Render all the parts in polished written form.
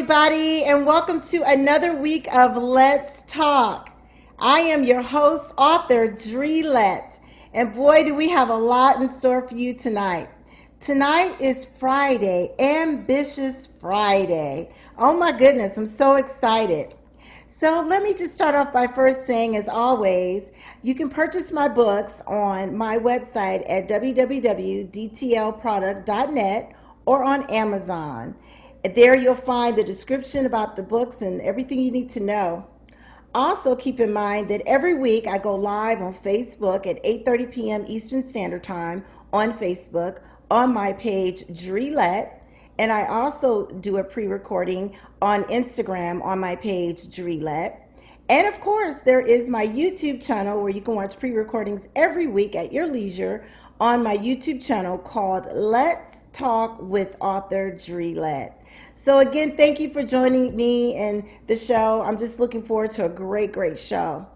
everybody, and welcome to another week of Let's Talk. I am your host, author Dre Lett, and boy, do we have a lot in store for you tonight. Tonight is Friday, Ambitious Friday. Oh my goodness, I'm so excited. So let me just start off by first saying, as always, you can purchase my books on my website at www.dtlproduct.net or on Amazon. There you'll find the description about the books and everything you need to know. Also, keep in mind that every week I go live on Facebook at 8:30 p.m. Eastern Standard Time on Facebook on my page Dre Lett, and I also do a pre-recording on Instagram on my page Dre Lett. And of course, there is my YouTube channel where you can watch pre-recordings every week at your leisure on my YouTube channel called Let's Talk with Author Dre Lett. So again, thank you for joining me in the show. I'm just looking forward to a great show.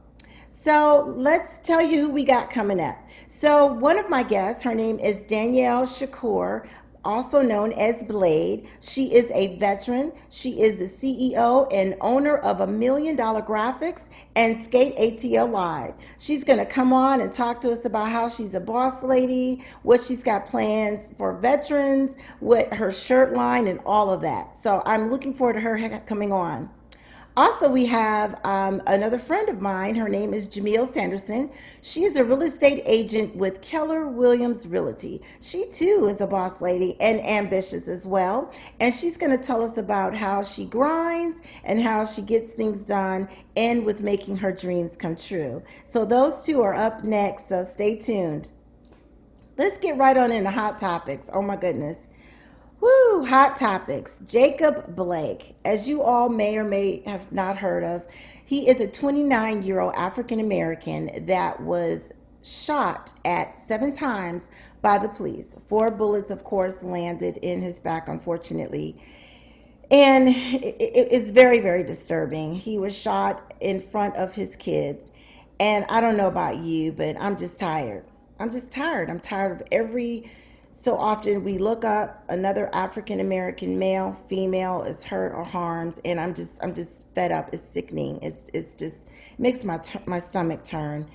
So let's tell you who we got coming up. So one of my guests, her name is Danielle Shakoor, also known as Blade. She is a veteran. She is the CEO and owner of $1 Million Graphics and Skate ATL Live. She's going to come on and talk to us about how she's a boss lady, what she's got plans for veterans, what her shirt line, and all of that. So I'm looking forward to her coming on. Also, we have another friend of mine. Her name is Jamaille Sanderson. She is a real estate agent with Keller Williams Realty. She too is a boss lady and ambitious as well. And she's going to tell us about how she grinds and how she gets things done and with making her dreams come true. So those two are up next, so stay tuned. Let's get right on into hot topics. Oh my goodness. Woo, hot topics. Jacob Blake, as you all may or may have not heard of, he is a 29-year-old African American that was shot at 7 times by the police. 4 bullets, of course, landed in his back, unfortunately. And it is very disturbing. He was shot in front of his kids. And I don't know about you, but I'm just tired. I'm just tired. I'm tired of every so often we look up another African American male, female is hurt or harmed, and I'm just fed up. It's sickening. It's just it makes my stomach turn.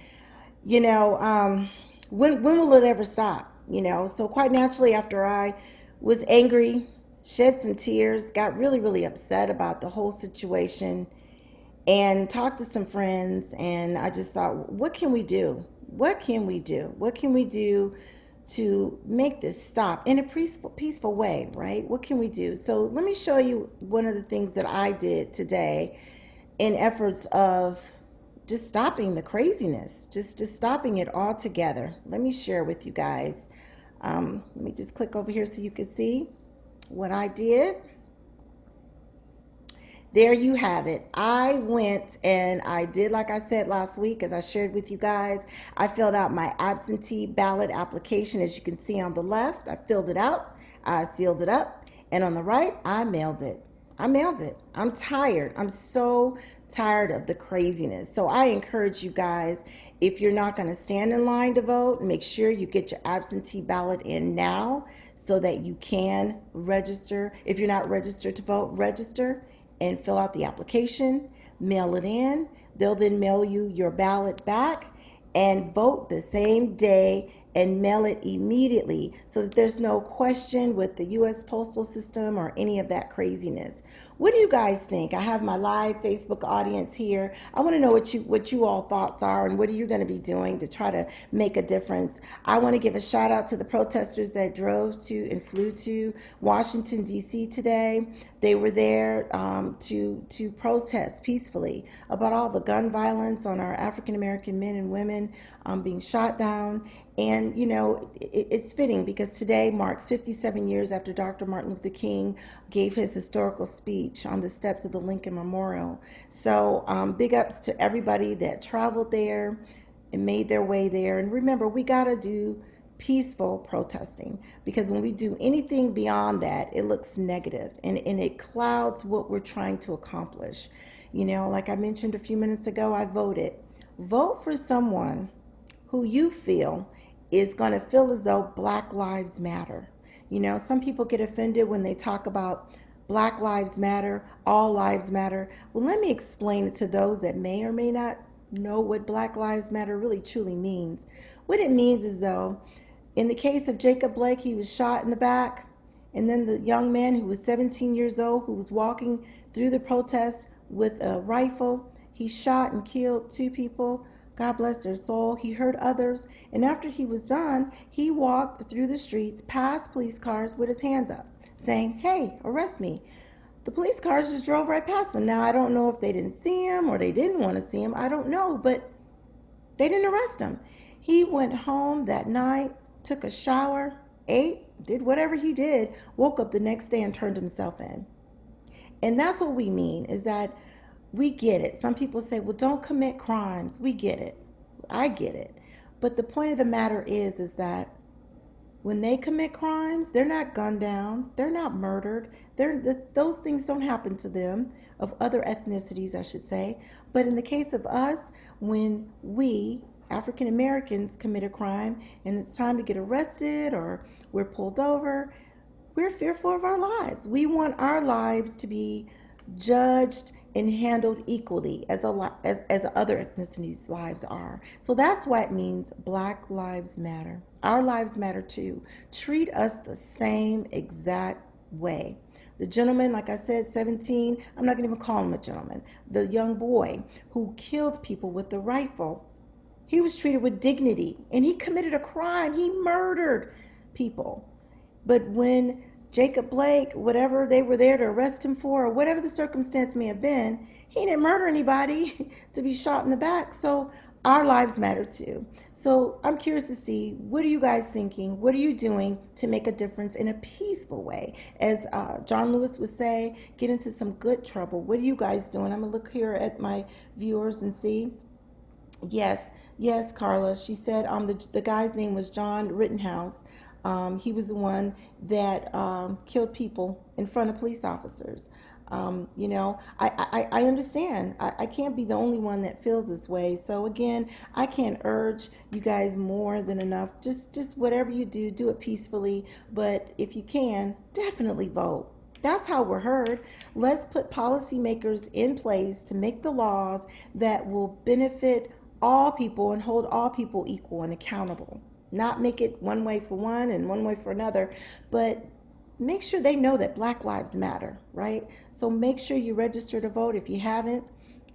You know, when will it ever stop? You know, so quite naturally, after I was angry, shed some tears, got really upset about the whole situation, and talked to some friends, and I just thought, what can we do? What can we do? What can we do to make this stop in a peaceful way, right? What can we do? So let me show you one of the things that I did today in efforts of just stopping the craziness, just stopping it all together. Let me share with you guys. Let me just click over here so you can see what I did. There you have it. I went and I did, like I said last week, as I shared with you guys, I filled out my absentee ballot application. As you can see on the left, I filled it out, I sealed it up, and on the right, I mailed it. I mailed it. I'm tired. I'm so tired of the craziness. So I encourage you guys, if you're not going to stand in line to vote, make sure you get your absentee ballot in now so that you can register. If you're not registered to vote, register and fill out the application, mail it in. They'll then mail you your ballot back and vote the same day and mail it immediately so that there's no question with the U.S. postal system or any of that craziness. What do you guys think? I have my live Facebook audience here. I want to know what you all thoughts are and what are you going to be doing to try to make a difference. I want to give a shout out to the protesters that drove to and flew to Washington, D.C. today. They were there to protest peacefully about all the gun violence on our African American men and women being shot down. And, you know, it's fitting because today marks 57 years after Dr. Martin Luther King gave his historical speech on the steps of the Lincoln Memorial. So big ups to everybody that traveled there and made their way there. And remember, we got to do peaceful protesting because when we do anything beyond that, it looks negative and it clouds what we're trying to accomplish. You know, like I mentioned a few minutes ago, I voted. Vote for someone who you feel is going to feel as though Black Lives Matter. You know, some people get offended when they talk about Black Lives Matter, all lives matter. Well, let me explain it to those that may or may not know what Black Lives Matter really truly means. What it means is, though, in the case of Jacob Blake, he was shot in the back, and then the young man who was 17 years old, who was walking through the protest with a rifle, he shot and killed two people. God bless their soul. He hurt others. And after he was done, he walked through the streets past police cars with his hands up, saying, "Hey, arrest me." The police cars just drove right past him. Now, I don't know if they didn't see him or they didn't want to see him. I don't know, but they didn't arrest him. He went home that night, took a shower, ate, did whatever he did, woke up the next day and turned himself in. And that's what we mean, is that we get it. Some people say, well, don't commit crimes. We get it. I get it. But the point of the matter is that when they commit crimes, they're not gunned down, they're not murdered. Those things don't happen to them, of other ethnicities, I should say. But in the case of us, when we, African Americans, commit a crime and it's time to get arrested or we're pulled over, we're fearful of our lives. We want our lives to be judged and handled equally as other ethnicities' lives are. So that's why it means Black Lives Matter. Our lives matter too. Treat us the same exact way. The gentleman, like I said, 17, I'm not going to even call him a gentleman. The young boy who killed people with the rifle, he was treated with dignity, and he committed a crime. He murdered people. But when Jacob Blake, whatever they were there to arrest him for, or whatever the circumstance may have been, he didn't murder anybody to be shot in the back. So our lives matter too. So I'm curious to see, what are you guys thinking? What are you doing to make a difference in a peaceful way? As John Lewis would say, get into some good trouble. What are you guys doing? I'm going to look here at my viewers and see. Yes, Carla. She said the guy's name was John Rittenhouse. He was the one that killed people in front of police officers. I understand. I can't be the only one that feels this way. So again, I can't urge you guys more than enough. Just whatever you do, do it peacefully. But if you can, definitely vote. That's how we're heard. Let's put policymakers in place to make the laws that will benefit all people and hold all people equal and accountable. Not make it one way for one and one way for another, but make sure they know that Black Lives Matter, right? So make sure you register to vote if you haven't.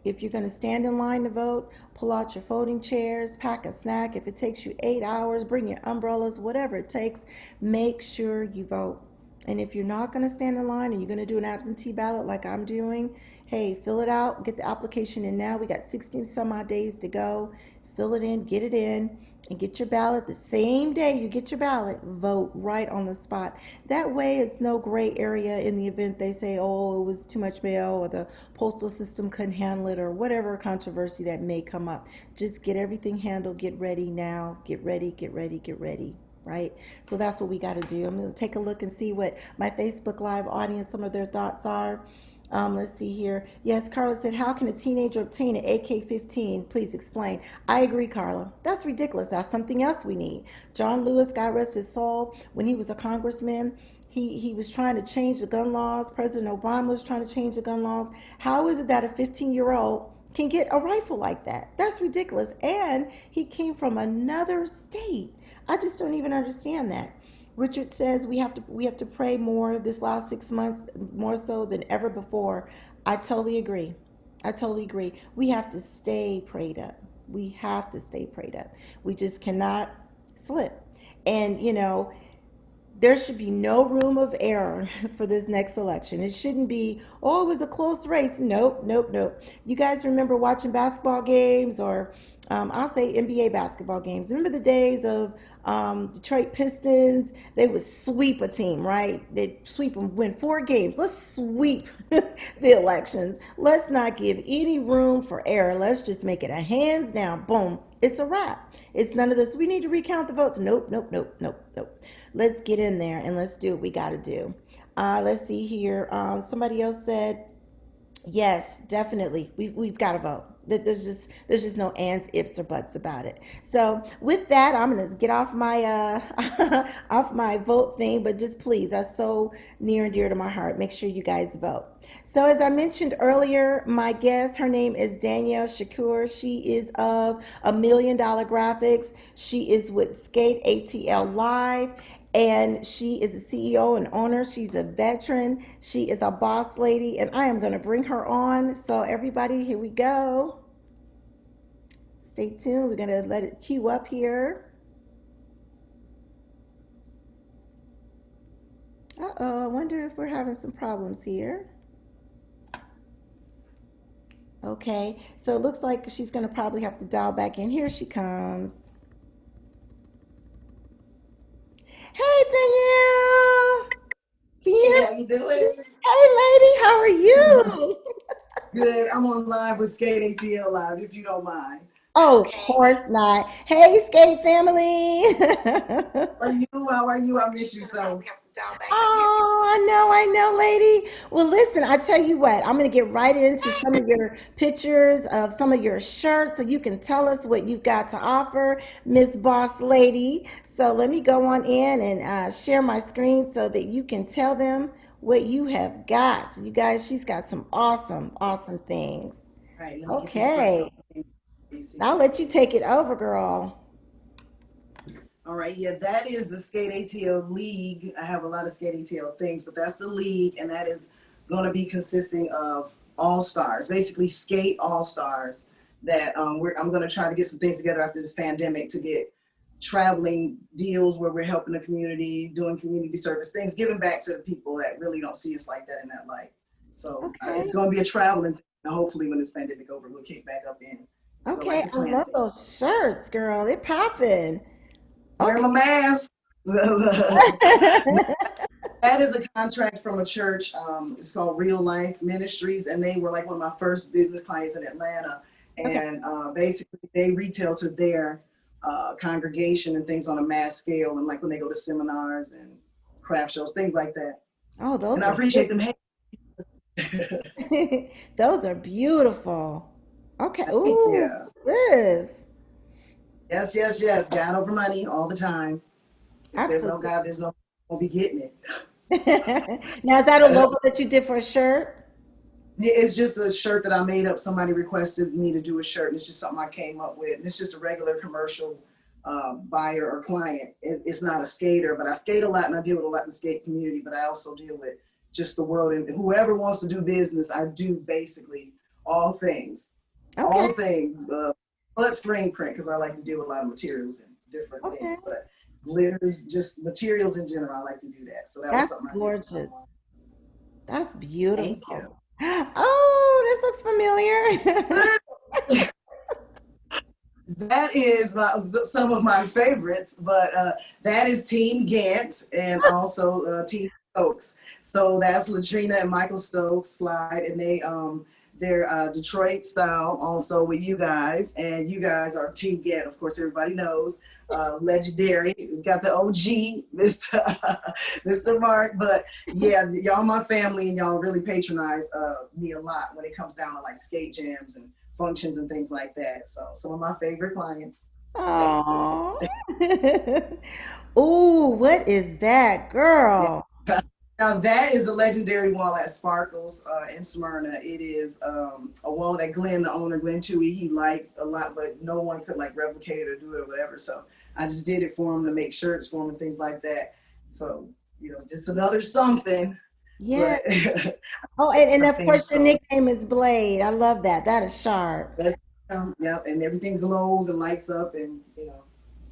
If you're going to stand in line to vote, pull out your folding chairs, pack a snack. If it takes you 8 hours, bring your umbrellas, whatever it takes, make sure you vote. And if you're not going to stand in line and you're going to do an absentee ballot like I'm doing, hey, fill it out, get the application in now. We got 16 some odd days to go. Fill it in, get it in, and get your ballot the same day you get your ballot. Vote right on the spot. That way it's no gray area in the event they say, oh, it was too much mail or the postal system couldn't handle it or whatever controversy that may come up. Just get everything handled. Get ready now. Get ready, get ready, get ready. Right? So that's what we got to do. I'm going to take a look and see what my Facebook Live audience, some of their thoughts are. Let's see here. Yes, Carla said, how can a teenager obtain an AK-15? Please explain. I agree, Carla. That's ridiculous. That's something else we need. John Lewis, God rest his soul, when he was a congressman, he was trying to change the gun laws. President Obama was trying to change the gun laws. How is it that a 15-year-old can get a rifle like that? That's ridiculous. And he came from another state. I just don't even understand that. Richard says we have to pray more this last 6 months, more so than ever before. I totally agree. We have to stay prayed up. We have to stay prayed up. We just cannot slip. And there should be no room of error for this next election. It shouldn't be, oh, it was a close race. Nope. You guys remember watching basketball games, or I'll say NBA basketball games. Remember the days of Detroit Pistons? They would sweep a team, right? They'd sweep them, win 4 games. Let's sweep the elections. Let's not give any room for error. Let's just make it a hands down, boom. It's a wrap. It's none of this, we need to recount the votes. Nope. Let's get in there and let's do what we got to do. Let's see here. Somebody else said, yes, definitely. We've got to vote. There's just no ands, ifs, or buts about it. So with that, I'm gonna get off my off my vote thing, but just please, that's so near and dear to my heart. Make sure you guys vote. So as I mentioned earlier, my guest, her name is Danielle Shakoor. She is of $1 Million Graphics. She is with Skate ATL Live, and she is a CEO and owner. She's a veteran. She is a boss lady, and I am going to bring her on. So everybody, here we go. Stay tuned. We're going to let it queue up here. Uh-oh, I wonder if we're having some problems here. Okay, so it looks like she's going to probably have to dial back in. Here she comes. Hey, Danielle. Can you Hey, hear how you doing? me? Hey, lady, how are you? Good. I'm on live with Skate ATL Live, if you don't mind. Oh, of course not. Hey, skate family. Are you? How are you? I miss you so. Oh, I know, lady. Well, listen, I tell you what, I'm going to get right into some of your pictures of some of your shirts so you can tell us what you've got to offer, Miss Boss Lady. So let me go on in and share my screen so that you can tell them what you have got. You guys, she's got some awesome, awesome things. All right, let me get these first Okay, couple things so you see I'll can let you see. take it over, girl. All right, yeah, that is the Skate ATL League. I have a lot of Skate ATL things, but that's the league, and that is going to be consisting of all stars, basically skate all stars. That I'm going to try to get some things together after this pandemic to get traveling deals where we're helping the community, doing community service things, giving back to the people that really don't see us like that in that light. So Okay. it's going to be a traveling thing. Hopefully, when this pandemic over, we'll kick back up in because I like Okay, to I plan love things. those shirts, girl. They popping. Wear Okay. my mask. That is a contract from a church. It's called Real Life Ministries, and they were like one of my first business clients in Atlanta. Okay. And basically, they retail to their congregation and things on a mass scale, and like when they go to seminars and craft shows, things like that. Oh, And those I are appreciate them. Hey, those are beautiful. Okay. thank Ooh, you. this. Yes, yes, yes. God over money all the time. If there's no Absolutely. God, there's no. We'll be getting it. Now, is that a logo that you did for a shirt? Yeah, it's just a shirt that I made up. Somebody requested me to do a shirt, and it's just something I came up with. And it's just a regular commercial buyer or client. It's not a skater, but I skate a lot, and I deal with a lot in the skate community. But I also deal with just the world, and whoever wants to do business, I do basically all things, Okay. all things, but screen print because I like to deal with a lot of materials and different Okay. things. But glitters, just materials in general, I like to do that. So that was That's something I did for gorgeous. someone. That's Thank you. beautiful. Oh, this looks familiar. That is some of my favorites, but that is Team Gant and also Team Stokes. So that's Latrina and Michael Stokes slide, and they're Detroit style also with you guys, and you guys are Team Gant. Of course, everybody knows legendary. We got the OG, Mr. Mr. Mark, but yeah, y'all my family, and y'all really patronize me a lot when it comes down to like skate jams and functions and things like that. So some of my favorite clients. Thank you. Oh. Ooh, what is that, Yeah. girl? Now that is the legendary wall at Sparkles in Smyrna. It is a wall that Glenn, the owner, Glenn Tui, he likes a lot, but no one could like replicate it or do it or whatever. So I just did it for him to make shirts for him and things like that. So just another something, Yeah. but Oh, and I of course finished your so nickname is Blade. I love that. That is sharp. that's yeah, and everything glows and lights up and Oh,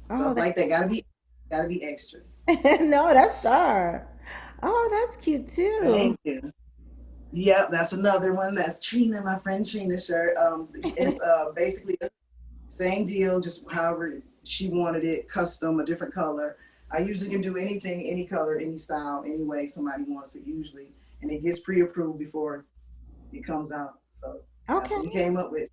stuff like that. Gotta be extra. no, that's sharp. Oh, that's cute too. Thank you. Yep, that's another one. That's Trina, my friend Trina's shirt. It's basically the same deal, just however she wanted it, custom, a different color. I usually can do anything, any color, any style, any way somebody wants it usually, and it gets pre-approved before it comes out. So that's Okay. what we came up with.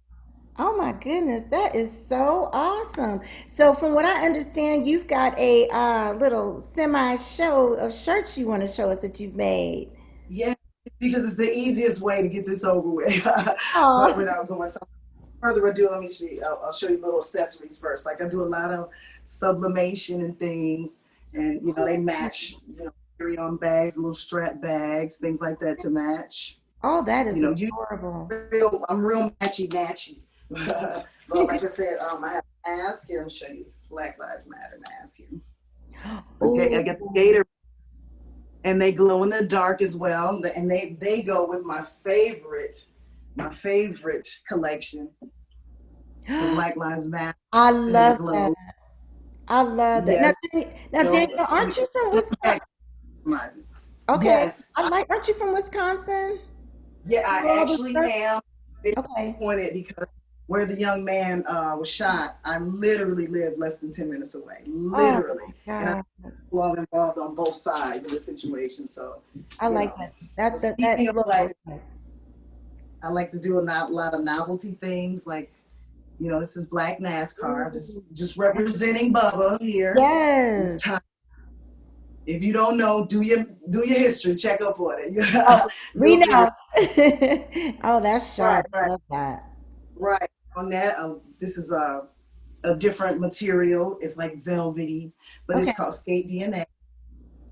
Oh my goodness, that is so awesome. So, from what I understand, you've got a little semi show of shirts you want to show us that you've made. Yeah, because it's the easiest way to get this over with, but Oh, without going so further ado, let me see. I'll show you little accessories first. Like I do a lot of sublimation and things, and they match. Carry on bags, little strap bags, things like that to match. Oh, that is You adorable. I'm real matchy matchy. But like I said, I have a mask here. I'm show you this Black Lives Matter mask here. Okay, I got the Oh, gator, and they glow in the dark as well. And they go with my favorite collection, the Black Lives Matter, I and they love that. glow. I love that. Yes, Now, Danielle, aren't you from just Wisconsin? maximizing. Okay, Yes, aren't you from Wisconsin? yeah, You I all the actually stuff? am Okay. disappointed because where the young man was shot, I literally live less than 10 minutes away, Oh literally. my And I'm God. well involved on both sides of the situation. So, I you like know, that. but That speaking of logo like, is nice. I like to do a lot of novelty things. Like, this is Black NASCAR, Ooh. just representing Bubba here. It's Yes. time. If you don't know, do your history, check up on Oh, it. we You'll figure know. Oh, that's right, sharp. I right, love that. right. On that, this is a different material. It's like velvety, but Okay. it's called Skate DNA. A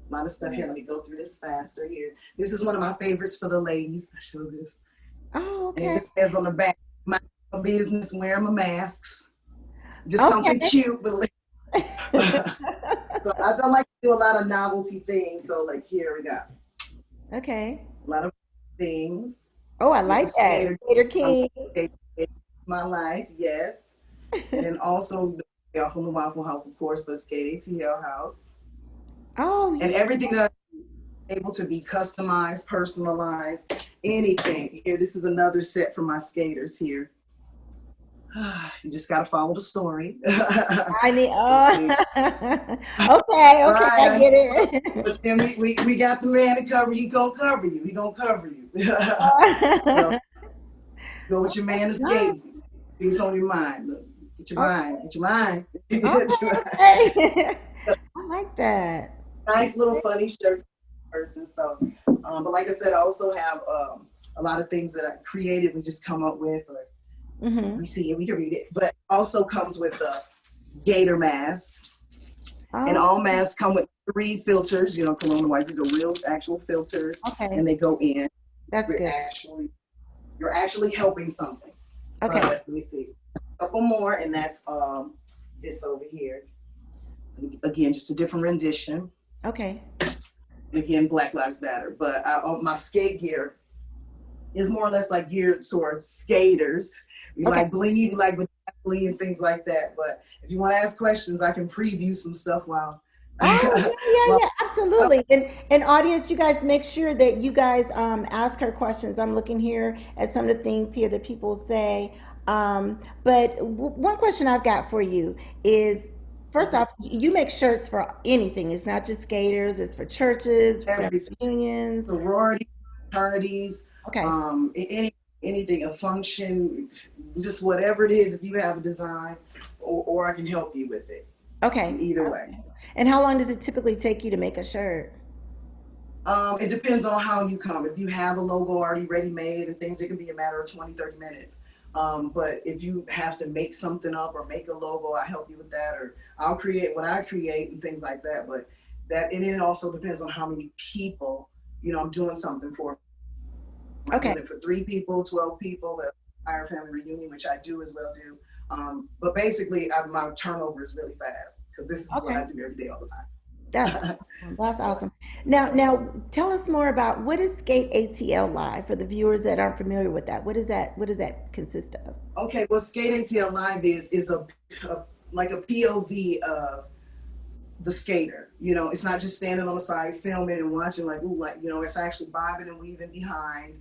lot of stuff here. Let me go through this faster here. This is one of my favorites for the ladies. I show this. Oh, And okay. it says on the back, my business wearing my masks. Just something Okay. cute, but so I don't like to do a lot of novelty things. So like here we got Okay. a lot of things. Oh, I With the like that. skater, Gator I'm King. my life, yes. And then also from the Waffle House, of course, but Skate ATL House. Oh, And yeah. everything that I'm able to be customized, personalized, anything. Here, this is another set for my skaters here. You just gotta follow the story. I need, So oh, see, okay, okay, I right? get it. But then we got the man to cover. He gonna cover you. He gonna cover you. So go with your man to Nice. skate. He's on your mind. Look, get your Okay, mind. Get your mind. Get your okay, mind. okay. I like that. Nice little funny shirts person. So, but like I said, I also have a lot of things that I creatively just come up with, or Mm-hmm. we see it, we can read it. But also comes with a gator mask, and Oh, all masks come with 3 filters. Corona whites. These are real, actual filters, okay. and they go in. That's We're good. actually you're actually helping something. But Okay. let me see, a couple more, and that's this over here. Again, just a different rendition. Okay. Again, Black Lives Matter. But my skate gear is more or less like geared towards skaters. We Okay. like blingy, we like bling and things like that. But if you want to ask questions, I can preview some stuff while Oh, yeah, while yeah, yeah, absolutely. And audience, you guys make sure that you guys ask her questions. I'm looking here at some of the things here that people say. But one question I've got for you is, first off, you make shirts for anything. It's not just skaters, it's for churches, for family everything, reunions. sorority, fraternities, Okay. anything, a function, just whatever it is. If you have a design, or I can help you with it. Okay. Either way. Okay. And how long does it typically take you to make a shirt? It depends on how you come. If you have a logo already ready made and things, it can be a matter of 20, 30 minutes. But if you have to make something up or make a logo, I help you with that, or I'll create what I create and things like that. But and it also depends on how many people, I'm doing something for. Am I Okay. doing it for 3 people, 12 people, a entire family reunion, which I do as well do. But basically, my turnover is really fast because this is what Okay. I do every day all the That's time. awesome. That's So, awesome. Now, so now tell us more about what is Skate ATL Live for the viewers that aren't familiar with that. What is that? What does that consist of? okay, what Skate ATL Live is a like a POV of the skater. It's not just standing on the side filming and watching like, ooh, like, it's actually bobbing and weaving behind.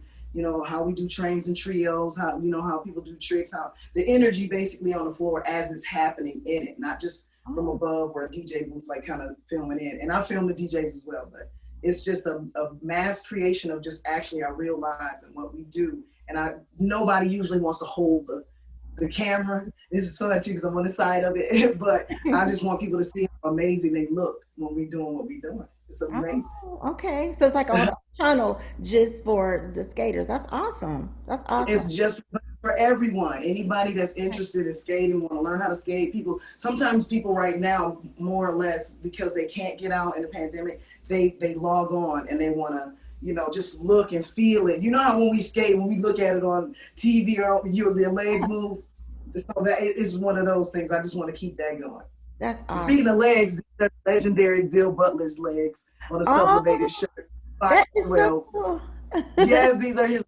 How we do trains and trios, how people do tricks, how the energy basically on the floor as it's happening in it, not just from Oh, above or a DJ booth like kind of filming in. And I film the DJs as well, but it's just a mass creation of just actually our real lives and what we do. And nobody usually wants to hold the camera. This is fun too because I'm on the side of it, but I just want people to see how amazing they look when we're doing what we're doing. It's amazing. oh, okay. So it's like a whole channel just for the skaters. That's awesome. That's awesome. It's just for everyone. Anybody that's interested in skating, want to learn how to skate. Sometimes people right now, more or less, because they can't get out in the pandemic, they log on and they want to, just look and feel it. You know how when we skate, when we look at it on TV or their legs move. So that is one of those things. I just want to keep that going. That's Speaking awesome. of legs, these are legendary Bill Butler's legs on a Oh, sublimated shirt. that is so Well, cool. yes, these are his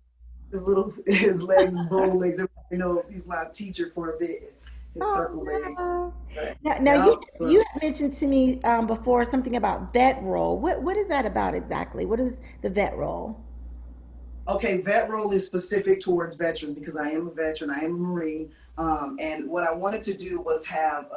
legs, his bow legs. Everybody knows he's my teacher for a bit. His Oh circle legs. no. But Now yeah, you so had mentioned to me before something about vet role. What is that about exactly? What is the vet role? okay, vet role is specific towards veterans because I am a veteran. I am a Marine, and what I wanted to do was have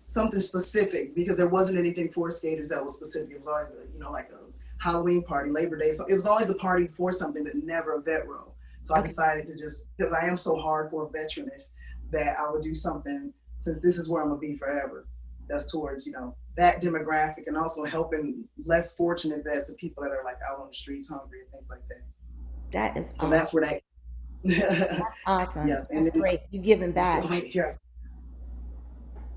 something specific because there wasn't anything for skaters that was specific. It was always like a Halloween party, Labor Day. So it was always a party for something, but never a vet role. So I Okay. decided to just because I am so hardcore veteranish that I would do something since this is where I'm gonna be forever. That's towards that demographic and also helping less fortunate vets and people that are like out on the streets hungry and things like that. That is So awesome. that's where that. Awesome. Yeah, and That's then great. You giving so back. right here.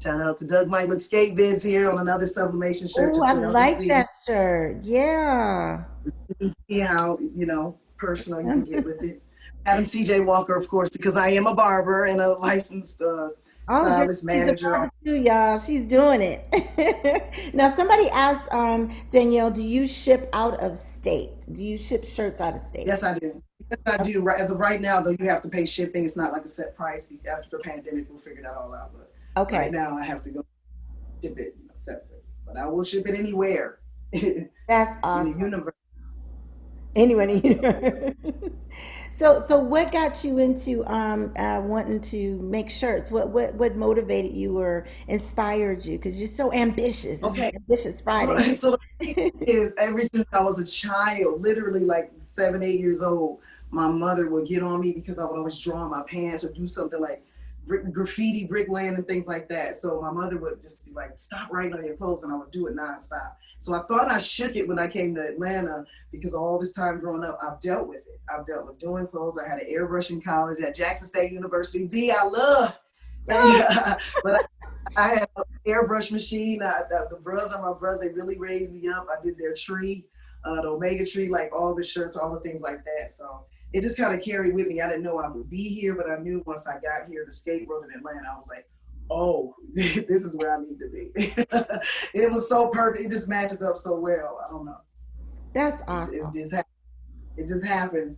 Shout out to Doug Mike with skate vids here on another sublimation shirt, Oh, just I so y'all can like see. that shirt. Yeah. You can see how personal you can get with it. Adam CJ Walker, of course, because I am a barber and a licensed Oh, girl, stylist she's a manager. barber too, y'all. She's doing it. Now, somebody asked Danielle, do you ship out of state? Do you ship shirts out of state? Yes, I do. Yes, I do. Right as of right now, though, you have to pay shipping. It's not like a set price. After the pandemic, we'll figure that all out. But right Okay, now, I have to go ship it separate. But I will ship it anywhere in that's the awesome. universe. Anyone So, so yeah. either. So what got you into wanting to make shirts? What motivated you or inspired you? Because you're so ambitious. This is Okay. Ambitious Friday. So the thing is, ever since I was a child, literally like 7, 8 years old, my mother would get on me because I would always draw on my pants or do something like graffiti, bricklaying, and things like that. So my mother would just be like, "Stop writing on your clothes," and I would do it nonstop. So I thought I shook it when I came to Atlanta because all this time growing up, I've dealt with it. I've dealt with doing clothes. I had an airbrush in college at Jackson State University. I love. Oh, But I had an airbrush machine. The bros are my bros. They really raised me up. I did their tree, the Omega tree, like all the shirts, all the things like that. So it just kind of carried with me. I didn't know I would be here, but I knew once I got here to skate world in Atlanta, I was like, oh, this is where I need to be. It was so perfect. It just matches up so well. I don't know. that's It, awesome. it just happened.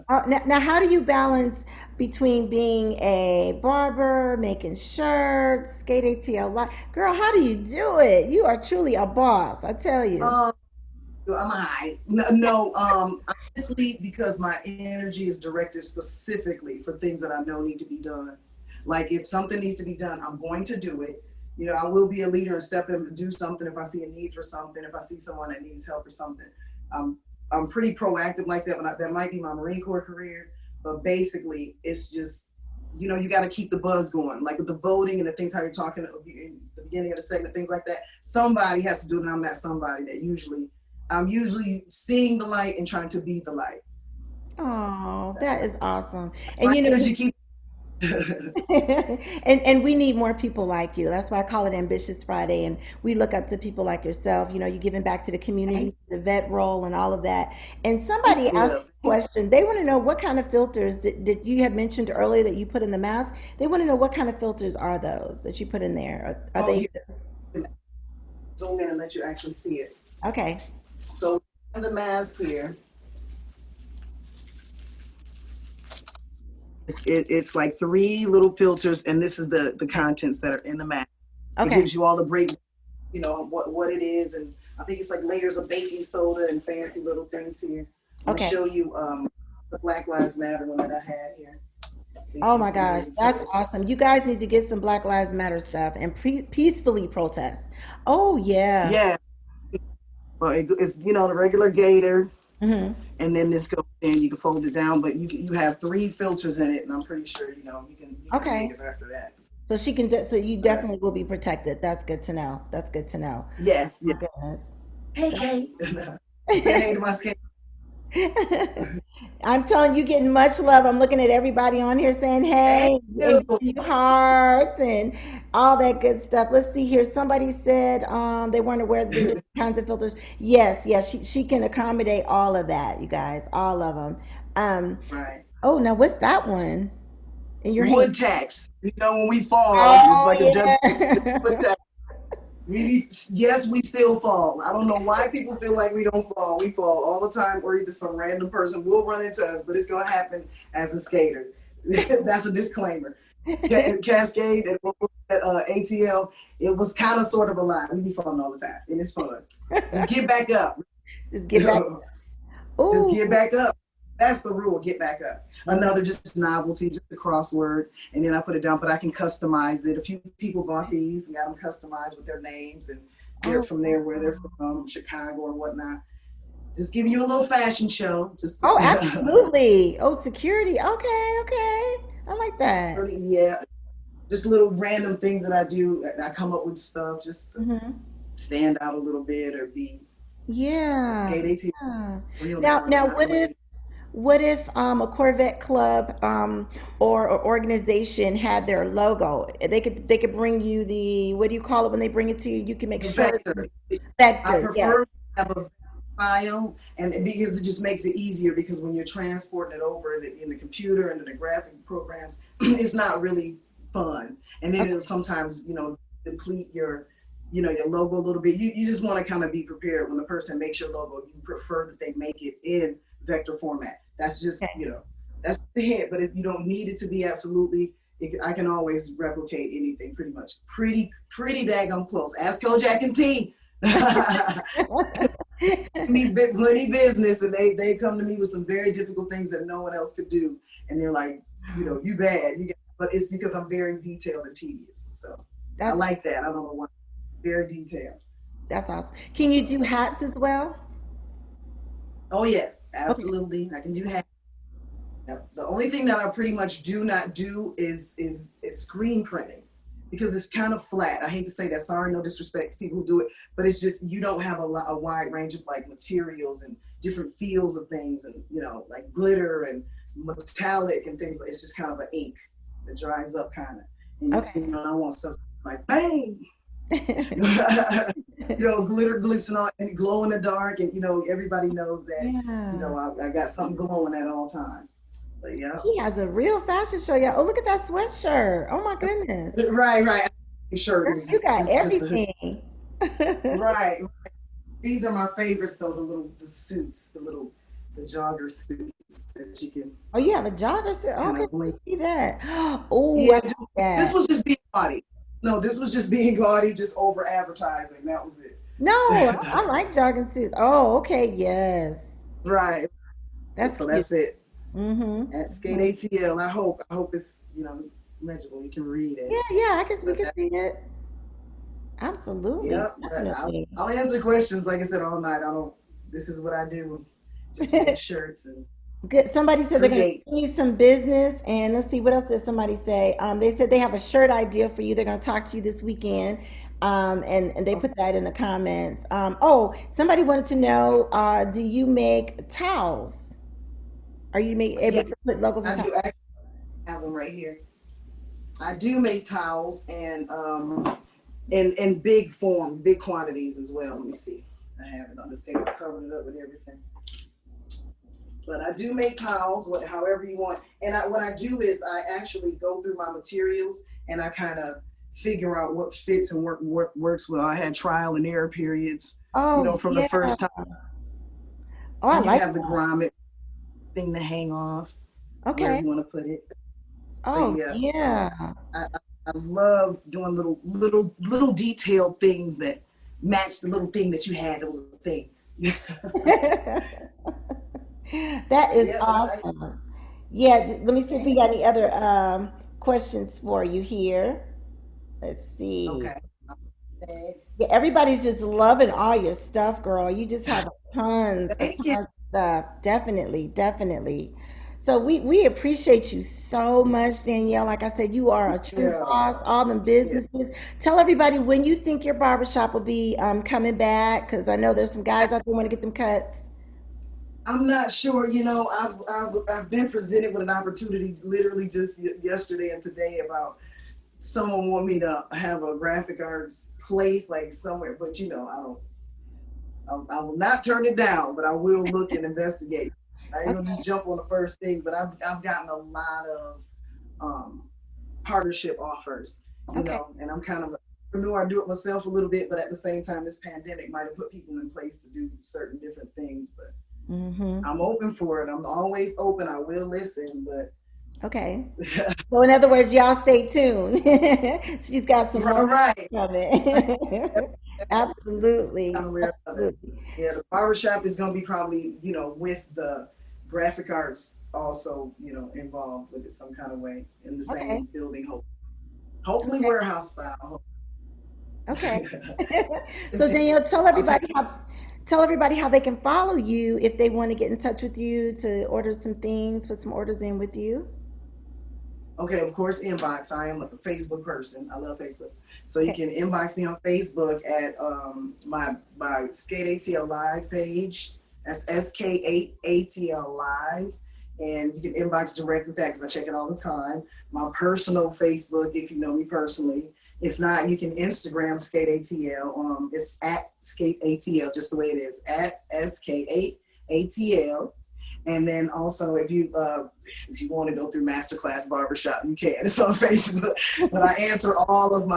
Now, how do you balance between being a barber, making shirts, skate ATL live? Girl, how do you do it? You are truly a boss, I tell you. um, I'm high. No, no, honestly, because my energy is directed specifically for things that I know need to be done. Like if something needs to be done, I'm going to do it. I will be a leader and step in and do something if I see a need for something, if I see someone that needs help or something. Um, I'm pretty proactive like that. That might be my Marine Corps career, but basically, it's just you got to keep the buzz going. Like with the voting and the things how you're talking in the beginning of the segment, things like that. Somebody has to do it, and I'm that somebody that I'm usually seeing the light and trying to be the light. Oh, that is awesome. And My you know, energy keeps. and we need more people like you. That's why I call it Ambitious Friday. And we look up to people like yourself. You know, you're giving back to the community, Thank the vet role, and all of that. And somebody asked you. a question. They want to know what kind of filters that you had mentioned earlier that you put in the mask. They want to know what kind of filters are those that you put in there. Are Oh, they here, zoom in and let you actually see it. okay? So in the mask here, it's like three little filters, and this is the contents that are in the mask. It Okay. gives you all the break, what it is, and I think it's like layers of baking soda and fancy little things here. I'm gonna Okay. show you the Black Lives Matter one that I had here, so you Oh can my see gosh, really that's good. awesome. You guys need to get some Black Lives Matter stuff and peacefully protest. Oh yeah. Yeah, well, it's the regular gator, Hmm. and then this goes in. You can fold it down, but you have three filters in it, and I'm pretty sure you can Okay. create it after that. So she can, so you But definitely will be protected. That's good to know. That's good to know. yes, My yes. goodness. Hey, Kate. Say hey to my skate. I'm telling you, getting much love. I'm looking at everybody on here saying hey Thank and you. giving you hearts and all that good stuff. Let's see here. Somebody said they weren't aware of the different kinds of filters. Yes, yes, she can accommodate all of that, you guys, all of them. Um, Right. oh, now what's that one in your hand? Wood tax. When we fall, it's Oh like a W. yeah. Wood tax. Yes, we still fall. I don't know why people feel like we don't fall. We fall all the time, or either some random person will run into us, but it's gonna happen as a skater. That's a disclaimer. Cascade and ATL, it was kind of sort of a lie. We be falling all the time, and it's fun. Just get back up. Just get back. Just Oh. get back up. That's the rule. Get back up. Another just novelty, just a crossword, and then I put it down. But I can customize it. A few people bought these and got them customized with their names and they're Oh. from there, where they're from, Chicago or whatnot. Just giving you a little fashion show. Just Oh, absolutely. Oh, security. Okay, okay. I like that. yeah, just little random things that I do. I come up with stuff just to Hmm. stand out a little bit or be Yeah. skate AT Yeah. real Now, now. now, Not what if really. a Corvette club or organization had their logo? They could bring you the, what do you call it when they bring it to you? You can make The shirts. vector. I Vector. Yes. prefer to have a file, and because it just makes it easier. Because when you're transporting it over in the computer and in the graphic programs, it's not really fun. And then it'll sometimes, deplete your logo a little bit. You just want to kind of be prepared when the person makes your logo. You prefer that they make it in vector format. That's just, Okay. that's the hint, but you don't need it to be absolutely. I can always replicate anything pretty much. Pretty daggone close. Ask Kojak and T. Me plenty business, and they come to me with some very difficult things that no one else could do, and they're like, you bad, but it's because I'm very detailed and tedious. So I That's like that. I don't know why. Very detailed. that's awesome. Can you do hats as well? Oh yes, Okay. absolutely. I can do that. Now, the only thing that I pretty much do not do is screen printing, because it's kind of flat. I hate to say that. Sorry, no disrespect to people who do it, but it's just you don't have a wide range of like materials and different feels of things, and like glitter and metallic and things. It's just kind of an ink that dries up kind of, and Okay. I want something like bang. Glitter glisten on and glow in the dark, and everybody knows that. Yeah. I got something glowing at all times. But yeah, He has a real fashion show, y'all. Oh, look at that sweatshirt. Oh my goodness. right. Shirt Girl, you is got just a everything. right. These are my favorites though. The suits, the jogger suits that you can Oh, you have a jogger suit? kind Okay, of let me blend. see that. Oh, I Yeah, like this that. was just being gaudy. No, this was just being gaudy, just over advertising. That was No, I it. like jogging suits. Oh, okay, yes. Right. That's So cute. that's it. At Skate Mm-hmm. ATL. I hope it's legible. You can read Yeah, it. yeah, I guess we But can see it. Absolutely, yeah, but definitely. I'll answer questions like I said all night. I don't. This is what I do. Just make shirts and Good. Somebody said they're going to create. send you some business, and let's see what else did somebody say. They said they have a shirt idea for you. They're going to talk to you this weekend, and they put that in the comments. Oh, somebody wanted to know, do you make towels? Are you Yeah, able to put logos on I towels? do. I have them right here. I do make towels and in big form, big quantities as well. Let me see. I have it on this table, covered it up with everything. But I do make towels, however you want. And what I do is I actually go through my materials and I kind of figure out what fits and works well. I had trial and error periods, Oh from the yeah. first time. Oh, I And you like have the that. grommet thing to hang off wherever Okay. you want to put it. But Oh yeah, so yeah. I love doing little detailed things that match the little thing that you had that was a thing. That is Yeah, but awesome. Yeah, let me see if we got any other questions for you here. Let's see. okay. Yeah, everybody's just loving all your stuff, girl. You just have Thank you. tons of stuff. Definitely, definitely. So we appreciate you so much, Danielle. Like I said, you are a true Yeah, boss. All them yeah. businesses. Tell everybody when you think your barbershop will be coming back, because I know there's some guys out there want to get them cuts. I'm not sure. I've been presented with an opportunity literally just yesterday and today about someone want me to have a graphic arts place like somewhere, but I will not turn it down, but I will look and investigate. I ain't gonna Okay. just jump on the first thing, but I've gotten a lot of um, partnership offers, Okay. and I'm kind of a entrepreneur. I do it myself a little bit, but at the same time, this pandemic might have put people in place to do certain different things. But Mm-hmm. I'm open for it. I'm always open. I will listen, but Okay. So in other words, y'all stay tuned. She's got some more all right. coming. I'm Absolutely. aware of it. Absolutely. Yeah, the barbershop is going to be probably, with the graphic arts also, involved with it some kind of way in the Okay. same building. Hopefully Okay. warehouse style. Okay. So Continue. Danielle, I'll take. tell everybody how they can follow you if they want to get in touch with you to order some things, put some orders in with you. Okay, of course, inbox. I am a Facebook person. I love Facebook. So you Okay. can inbox me on Facebook at my Skate ATL Live page. That's SK8 ATL Live. And you can inbox direct with that because I check it all the time. My personal Facebook, if you know me personally. If not, you can Instagram Skate ATL. It's at Skate ATL, just the way it is, at SK8 ATL. And then also, if you want to go through Masterclass Barbershop, you can. It's on Facebook. But I answer all of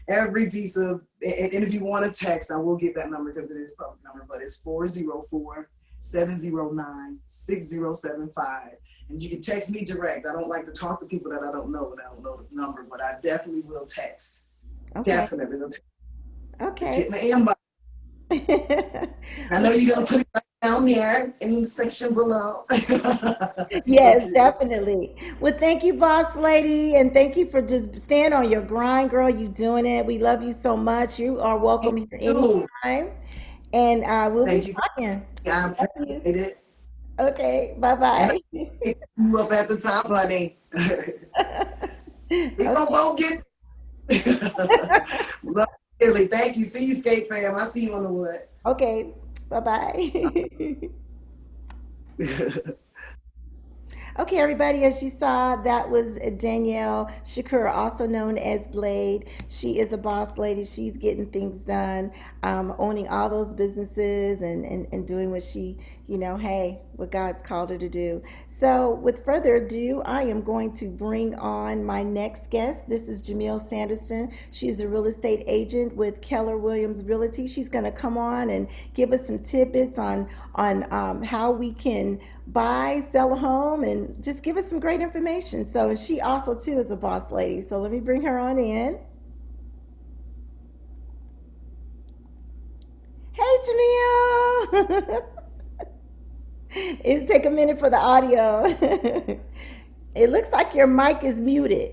every piece of, and if you want to text, I will give that number because it is a public number, but it's 404-709-6075. And you can text me direct. I don't like to talk to people that I don't know, but I don't know the number, but I definitely will text. Okay. Definitely will text. Just Okay. hit my inbox. I know Well, you're going to put it right down there in the section below. yes, definitely. Well, thank you, boss lady, and thank you for just staying on your grind, girl. You doing it. We love you so much. You are Thank welcome here you. anytime, and we'll be Thank you. talking. I Love appreciate you. it. Okay. Bye And bye. I'll pick you up at the top, honey. We gonna Okay. both get love you dearly. Thank you. See you, skate fam. I see you on the wood. Okay. Bye bye. Okay, everybody, as you saw, that was Danielle Shakoor, also known as Blade. She is a boss lady. She's getting things done, owning all those businesses and doing what hey, what God's called her to do. So, with further ado, I am going to bring on my next guest. This is Jamaille Sanderson. She's a real estate agent with Keller Williams Realty. She's going to come on and give us some tidbits on how we can buy, sell a home, and just give us some great information. So, and she also too is a boss lady. So let me bring her on in. Hey, Jamil. It'll take a minute for the audio. It looks like your mic is muted.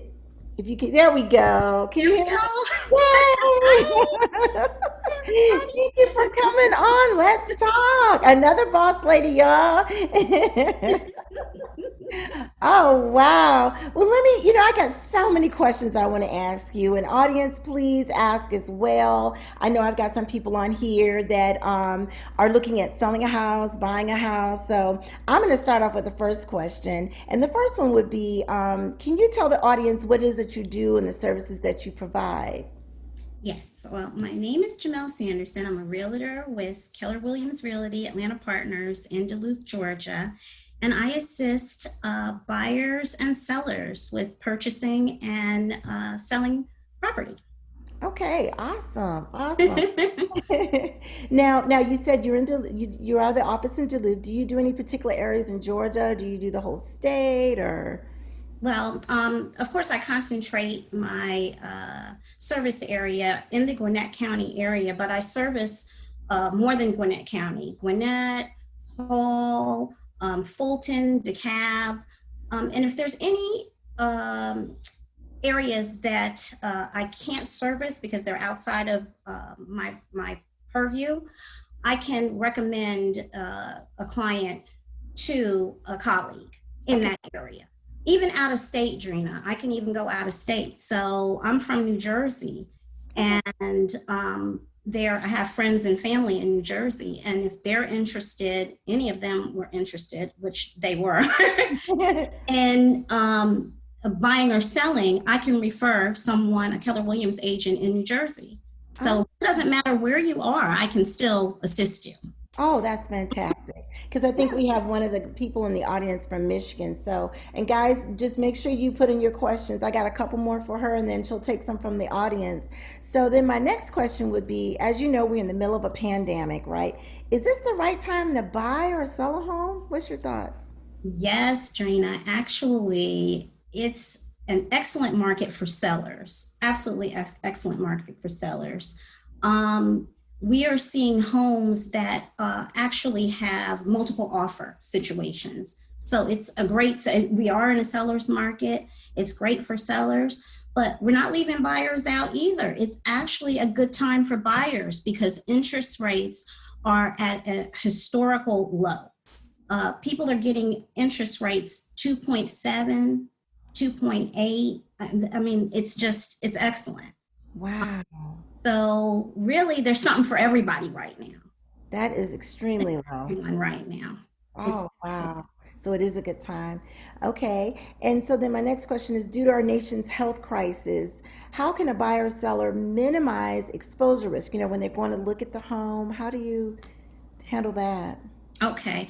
If you can, there we go. Can There you we hear go. me? Yay! Everybody. Thank you for coming on. Let's talk. Another boss lady, y'all. Oh, wow. Well, I got so many questions I want to ask you. And audience, please ask as well. I know I've got some people on here that are looking at selling a house, buying a house. So I'm going to start off with the first question. And the first one would be, can you tell the audience what it is that you do and the services that you provide? Yes, well, my name is Jamaille Sanderson. I'm a realtor with Keller Williams Realty, Atlanta Partners in Duluth, Georgia. And I assist buyers and sellers with purchasing and selling property. Okay, awesome, awesome. Now you said you are the office in Duluth. Do you do any particular areas in Georgia? Do you do the whole state or? Well, of course, I concentrate my service area in the Gwinnett County area, but I service more than Gwinnett County. Gwinnett, Hall, Fulton, DeKalb. And if there's any areas that I can't service because they're outside of my purview, I can recommend a client to a colleague in Okay. that area. Even out of state, Drina. I can even go out of state. So I'm from New Jersey, Okay. and I have friends and family in New Jersey, and if they're interested, any of them were interested, which they were, and buying or selling, I can refer someone, a Keller Williams agent in New Jersey. So it doesn't matter where you are, I can still assist you. Oh, that's fantastic. Because I think we have one of the people in the audience from Michigan. So, and guys, just make sure you put in your questions. I got a couple more for her, and then she'll take some from the audience. So then my next question would be, as you know, we're in the middle of a pandemic, right? Is this the right time to buy or sell a home? What's your thoughts? Yes, Drina, actually, it's an excellent market for sellers. Absolutely excellent market for sellers. We are seeing homes that actually have multiple offer situations. So it's a great, we are in a seller's market. It's great for sellers, but we're not leaving buyers out either. It's actually a good time for buyers because interest rates are at a historical low. People are getting interest rates 2.7, 2.8. I mean, it's excellent. Wow. So really, there's something for everybody right now. That is extremely low. Right now. Oh, wow. So it is a good time. Okay. And so then my next question is, due to our nation's health crisis, how can a buyer or seller minimize exposure risk? You know, when they're going to look at the home, how do you handle that? Okay.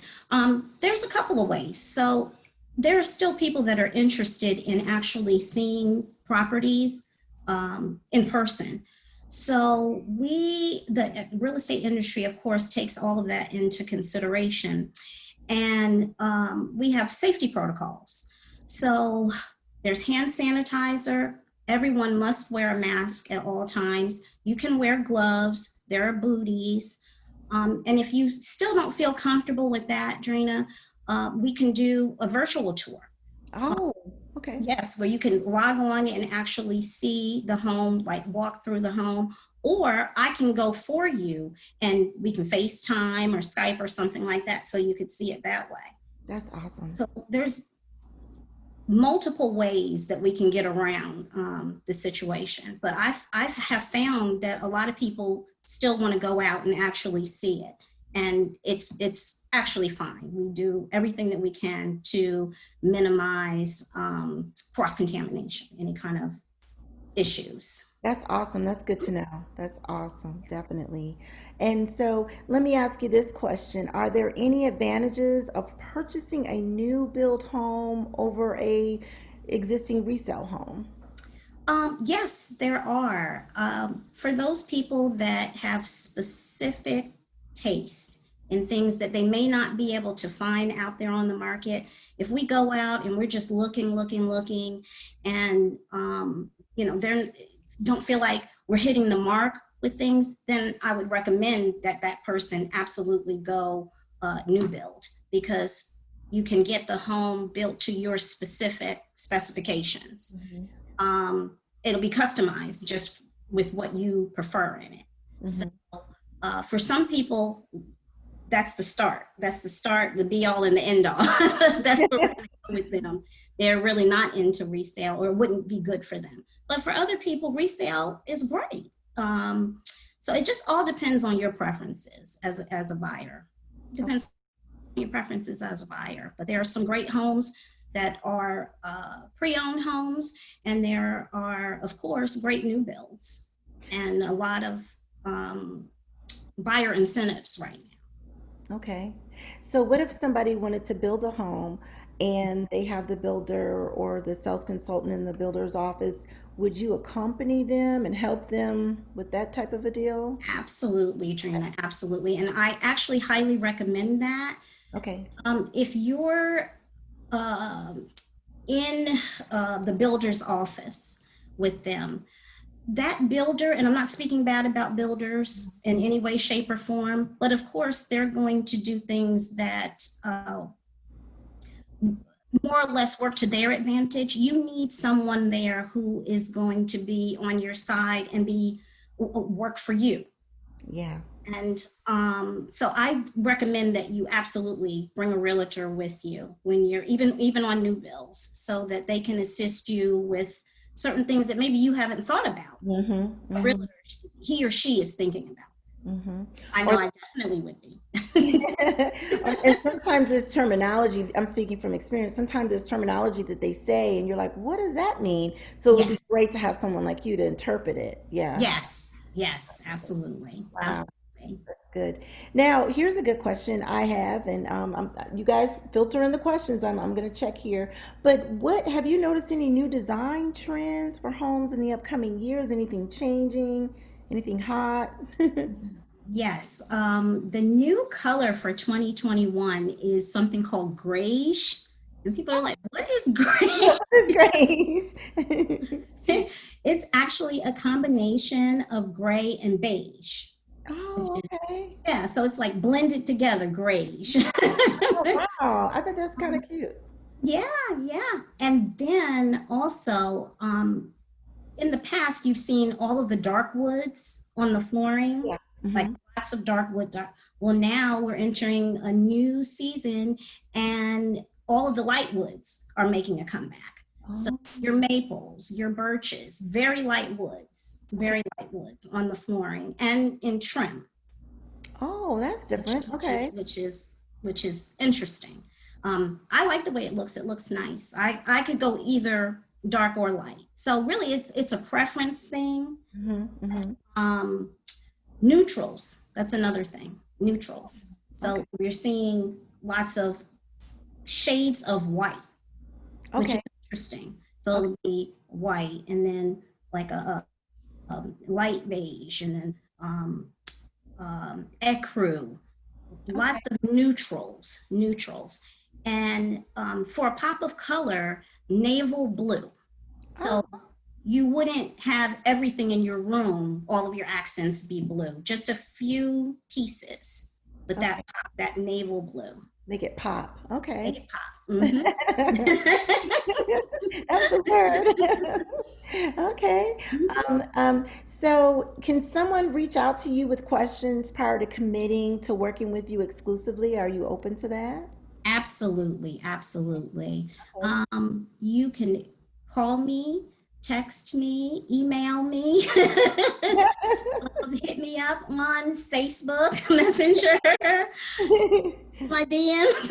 There's a couple of ways. So there are still people that are interested in actually seeing properties in person. So the real estate industry, of course, takes all of that into consideration. And we have safety protocols. So there's hand sanitizer. Everyone must wear a mask at all times. You can wear gloves. There are booties. And if you still don't feel comfortable with that, Drina, we can do a virtual tour. Oh, okay. Yes, where you can log on and actually see the home, like walk through the home, or I can go for you and we can FaceTime or Skype or something like that so you could see it that way. That's awesome. So there's multiple ways that we can get around the situation, but I have found that a lot of people still want to go out and actually see it. And it's actually fine. We do everything that we can to minimize cross-contamination, any kind of issues. That's awesome. That's good to know. That's awesome. Definitely. And so let me ask you this question. Are there any advantages of purchasing a new build home over a existing resale home? Yes, there are. For those people that have specific taste in things that they may not be able to find out there on the market, if we go out and we're just looking, and they don't feel like we're hitting the mark with things, then I would recommend that person absolutely go new build, because you can get the home built to your specific specifications. Mm-hmm. It'll be customized just with what you prefer in it. Mm-hmm. So for some people, that's the start. That's the start, the be all and the end all. That's what we're going to do with them. They're really not into resale, or it wouldn't be good for them. But for other people, resale is great. So it just all depends on your preferences as a buyer. Depends on your preferences as a buyer. But there are some great homes that are pre-owned homes, and there are, of course, great new builds, and a lot of buyer incentives right now. Okay. So what if somebody wanted to build a home and they have the builder or the sales consultant in the builder's office? Would you accompany them and help them with that type of a deal? Absolutely, Trina, absolutely. And I actually highly recommend that. Okay. If you're in the builder's office with them, that builder, and I'm not speaking bad about builders in any way, shape, or form, but of course they're going to do things that more or less work to their advantage. You need someone there who is going to be on your side and work for you. Yeah. And so I recommend that you absolutely bring a realtor with you when you're even on new builds, so that they can assist you with certain things that maybe you haven't thought about. Mm-hmm, A mm-hmm, realtor, he or she is thinking about. mm-hmm. I know I definitely would be. And sometimes there's terminology, I'm speaking from experience, sometimes there's terminology that they say and you're like, what does that mean? So it would be Yes, great to have someone like you to interpret it. Yeah. yes, yes, absolutely, Wow. absolutely. That's good. Now, here's a good question I have, and you guys filter in the questions. I'm going to check here. But what have you noticed any new design trends for homes in the upcoming years? Anything changing? Anything hot? Yes, the new color for 2021 is something called grayish. And people are like, what is gray? It's great. It's actually a combination of gray and beige, which Oh, is, okay. yeah, so it's like blended together, grayish. Oh, wow. I bet that's kind of cute. Yeah, yeah. And then also, in the past, you've seen all of the dark woods on the flooring, Yeah. like Hmm. lots of dark wood. Well, now we're entering a new season, and all of the light woods are making a comeback. So Oh, your maples, your birches, okay. very light woods on the flooring and in trim, Oh, that's which, different. which is Okay. which is which is interesting. I like the way it looks. It looks nice. I could go either dark or light. So really, it's a preference thing. Hmm. Hmm. Um, Neutrals. That's another thing. Neutrals. Okay. So we're seeing lots of shades of white, which is Okay. interesting. So Okay. it'll be white, and then like a light beige, and then ecru, Okay. lots of neutrals. And for a pop of color, naval blue. Oh, So you wouldn't have everything in your room, all of your accents be blue, just a few pieces with okay. that naval blue. Make it pop. Make Okay. it pop. Mm-hmm. That's the word. Okay. So can someone reach out to you with questions prior to committing to working with you exclusively? Are you open to that? Absolutely, absolutely. Okay. You can call me, text me, email me, hit me up on Facebook Messenger, my DMs.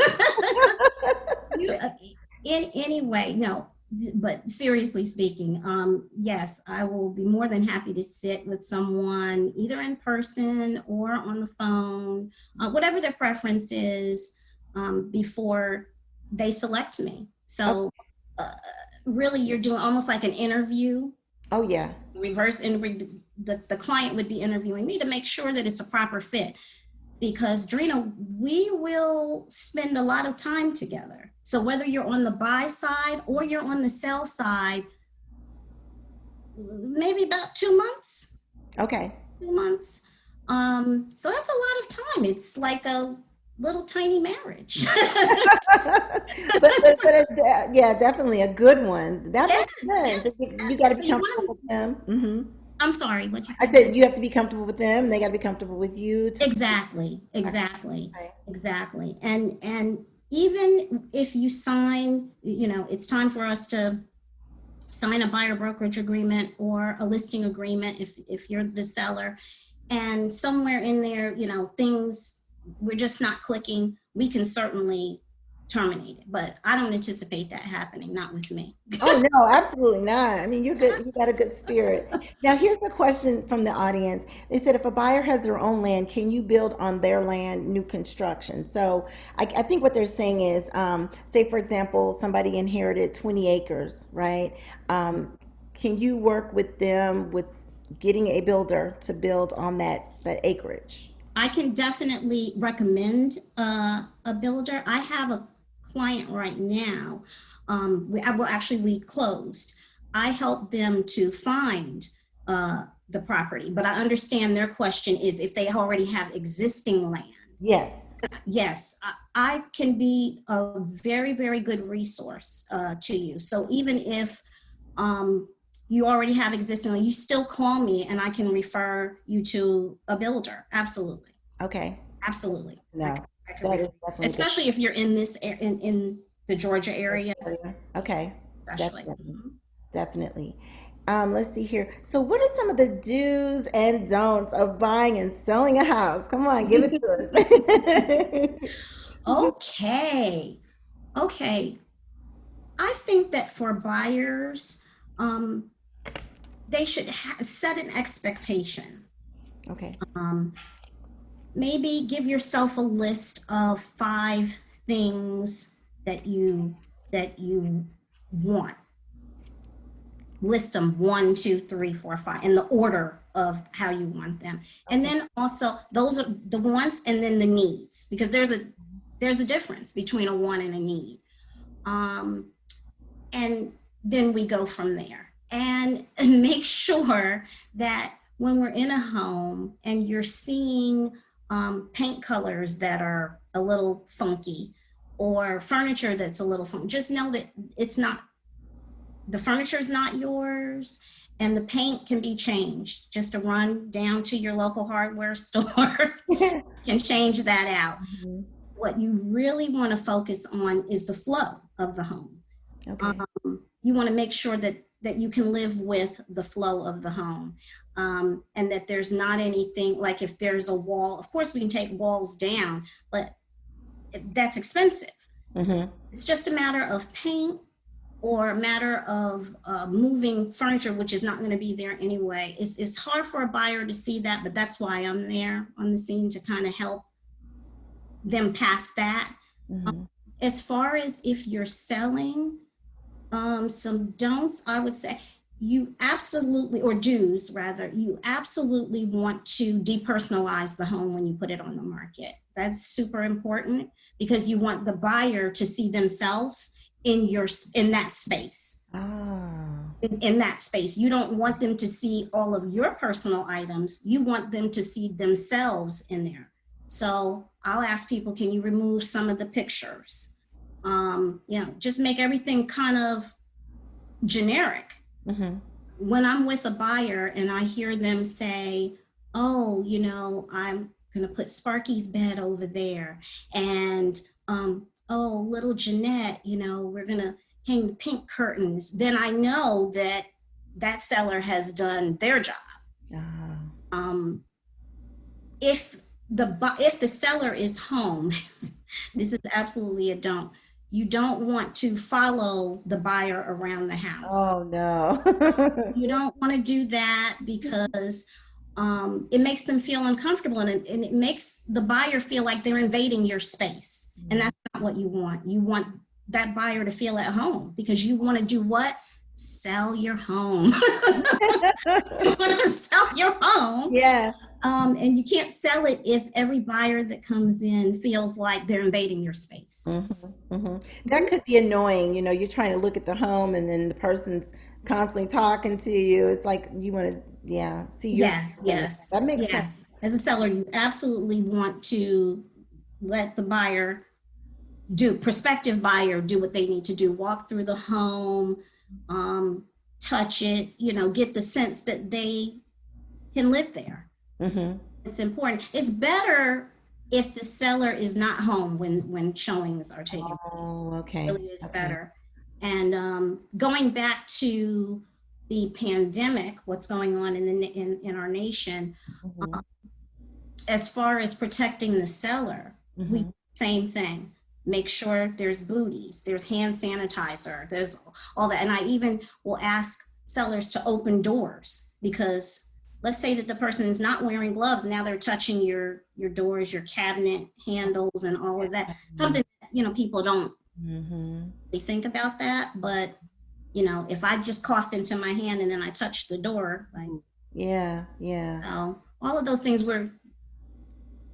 You, in any way, no. But seriously speaking, yes, I will be more than happy to sit with someone either in person or on the phone, whatever their preference is, before they select me. Okay. So, uh, really, you're doing almost like an interview, Oh, yeah. reverse interview. The client would be interviewing me to make sure that it's a proper fit, because Drina, we will spend a lot of time together. So whether you're on the buy side or you're on the sell side, maybe about 2 months, Okay. 2 months. So that's a lot of time. It's like a little tiny marriage. Yeah, definitely a good one. That Yes, makes sense. yes, You yes. got to So be you comfortable want with to, them. Hmm. I'm sorry, what'd you I say? said you have to be comfortable with them. And they got to be comfortable with you. Exactly, Okay. exactly, exactly. And even if you sign, it's time for us to sign a buyer brokerage agreement or a listing agreement if you're the seller, and somewhere in there, things we're just not clicking, we can certainly terminate it. But I don't anticipate that happening, not with me. Oh no, absolutely not. I mean, you're good. You got a good spirit. Now, here's a question from the audience. They said, if a buyer has their own land, can you build on their land new construction? So, I think what they're saying is, say for example, somebody inherited 20 acres, right? Can you work with them with getting a builder to build on that acreage? I can definitely recommend a builder. I have a client right now. We closed. I helped them to find the property, but I understand their question is if they already have existing land. Yes. Yes, I can be a very, very good resource to you. So even if um, you already have existing, you still call me and I can refer you to a builder. Absolutely. Okay. Absolutely. No, I can that refer, is definitely good. especially if you're in this in the Georgia area, Okay. especially. Definitely. Definitely. Let's see here. So, what are some of the do's and don'ts of buying and selling a house? Come on, give it to us. Okay. Okay. I think that for buyers, um, they should set an expectation. Okay. Um, Maybe give yourself a list of 5 things that you want. List them 1, 2, 3, 4, 5 in the order of how you want them, and Okay. then also those are the wants and then the needs, because there's a difference between a want and a need. Um, and then we go from there, and make sure that when we're in a home and you're seeing paint colors that are a little funky or furniture that's a little funky, just know that it's not, the furniture is not yours, and the paint can be changed. Just to run down to your local hardware store can change that out. Mhm. What you really want to focus on is the flow of the home. Okay. You want to make sure that you can live with the flow of the home, and that there's not anything like, if there's a wall, of course we can take walls down, but that's expensive. Mm-hmm. It's just a matter of paint or a matter of moving furniture, which is not going to be there anyway. It's hard for a buyer to see that, but that's why I'm there on the scene to kind of help them past that. Mm-hmm. As far as if you're selling, some don'ts, I would say you absolutely, or do's rather, you absolutely want to depersonalize the home when you put it on the market. That's super important, because you want the buyer to see themselves in that space. Ah. In that space, you don't want them to see all of your personal items. You want them to see themselves in there. So I'll ask people, can you remove some of the pictures? Just make everything kind of generic. Mm-hmm. When I'm with a buyer and I hear them say, oh, I'm going to put Sparky's bed over there. And, oh, little Jeanette, we're going to hang the pink curtains. Then I know that seller has done their job. Ah. Um, if the seller is home, this is absolutely a don't. You don't want to follow the buyer around the house. Oh no. You don't want to do that, because it makes them feel uncomfortable, and it makes the buyer feel like they're invading your space. And that's not what you want. You want that buyer to feel at home, because you want to do what? Sell your home. You want to sell your home. Yeah. And you can't sell it if every buyer that comes in feels like they're invading your space. Mm-hmm. Mm-hmm. That could be annoying. You're trying to look at the home and then the person's constantly talking to you. It's like you want to, yeah, see your. Yes. That makes sense. As a seller, you absolutely want to let the prospective buyer do what they need to do. Walk through the home, touch it, get the sense that they can live there. Mm-hmm. It's important. It's better if the seller is not home when showings are taking place. Oh, okay. It really is Okay. better. And going back to the pandemic, what's going on in our nation, Mm-hmm. as far as protecting the seller, we Mm-hmm. same thing. Make sure there's booties, there's hand sanitizer, there's all that. And I even will ask sellers to open doors, because let's say that the person is not wearing gloves. Now they're touching your doors, your cabinet handles, and all of that. Something that, people don't Mm-hmm. really think about that. But, if I just coughed into my hand and then I touched the door, like, Yeah. Yeah. so all of those things, we're